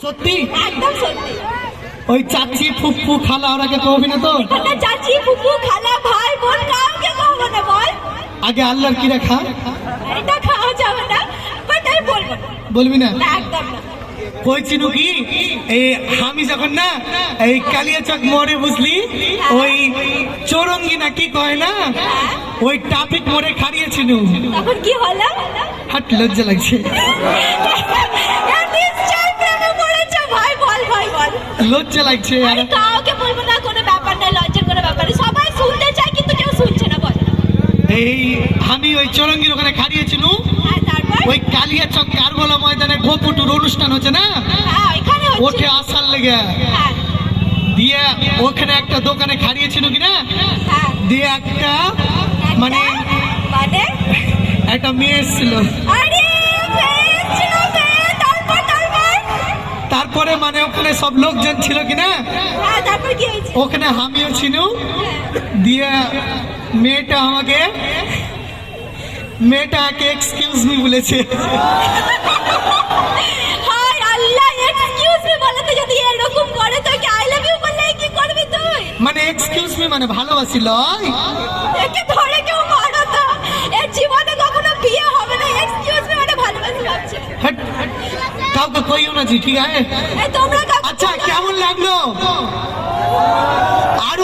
সত্যি একদম সত্যি। ওই চাচি ফুফু খালা ওরাকে কবি না তো? এখানে চাচি ফুফু খালা ভাই বোন কাউকে কহবো না বল। আগে আল্লাহর কি রাখা এটা খাওয়া যাবে না, বাট আমি বলবো না। বলবি না? না, একদম না। কই চিনু কি এই আমি যখন না এই কালিয়াচক মোড়ে বুঝলি ওই চৌরঙ্গি না কি কয় না ওই ট্রাফিক মোড়ে খাড়িয়েছিল, তখন কি হলো? হাট লজ্জা লাগছে। এ নিশ্চয়ই প্রেমে পড়েছে ভাই, বল ভাই বল। লজ্জা লাগছে আর আরে কাউকে বলবো না, কোনো ব্যাপার না, লজ্জার কোনো ব্যাপার নেই। সবাই শুনতে চায় কিন্তু কেউ শুনছে না, বল। এই আমি ওই চৌরঙ্গির ওখানে খাড়িয়েছিল হ্যাঁ, তারপর? ওই কালিয়াচক কারবালা ময়দানে গোপুটুর অনুষ্ঠান হচ্ছে না, হ্যাঁ, ওইখানে হচ্ছে। ওঠে আসার লেগে হ্যাঁ, দিয়ে ওখানে একটা দোকানে খাড়িয়েছিল কিনা হ্যাঁ। দিয়ে একটা মানে মানে একটা মেয়ে এসেছিল, আরে ফেস ছিল ফেস, তারপর তারপরে মানে ওখানে সব লোকজন ছিল কিনা, হ্যাঁ, তারপর কি হয়েছে? ওখানে আমিও ছিল, দিয়ে মেয়েটাকে এক্সকিউজ মি বলেছে। হায় আল্লাহ, এক্সকিউজ মি বলে তো যদি এরকম করে তো কি আই লাভ ইউ বললে কি করবি তুই? মানে এক্সকিউজ মি মানে ভালোবাসি লয়। একে ধরে কেউ মারো তো, এর জীবনে কখনো বিয়ে হবে না। এক্সকিউজ মি মানে ভালোবাসি ভাবছে। হ্যাট, কাউকে কইও না জি, ঠিক আছে? এই তোমরা আচ্ছা কেমন লাগলো? আরো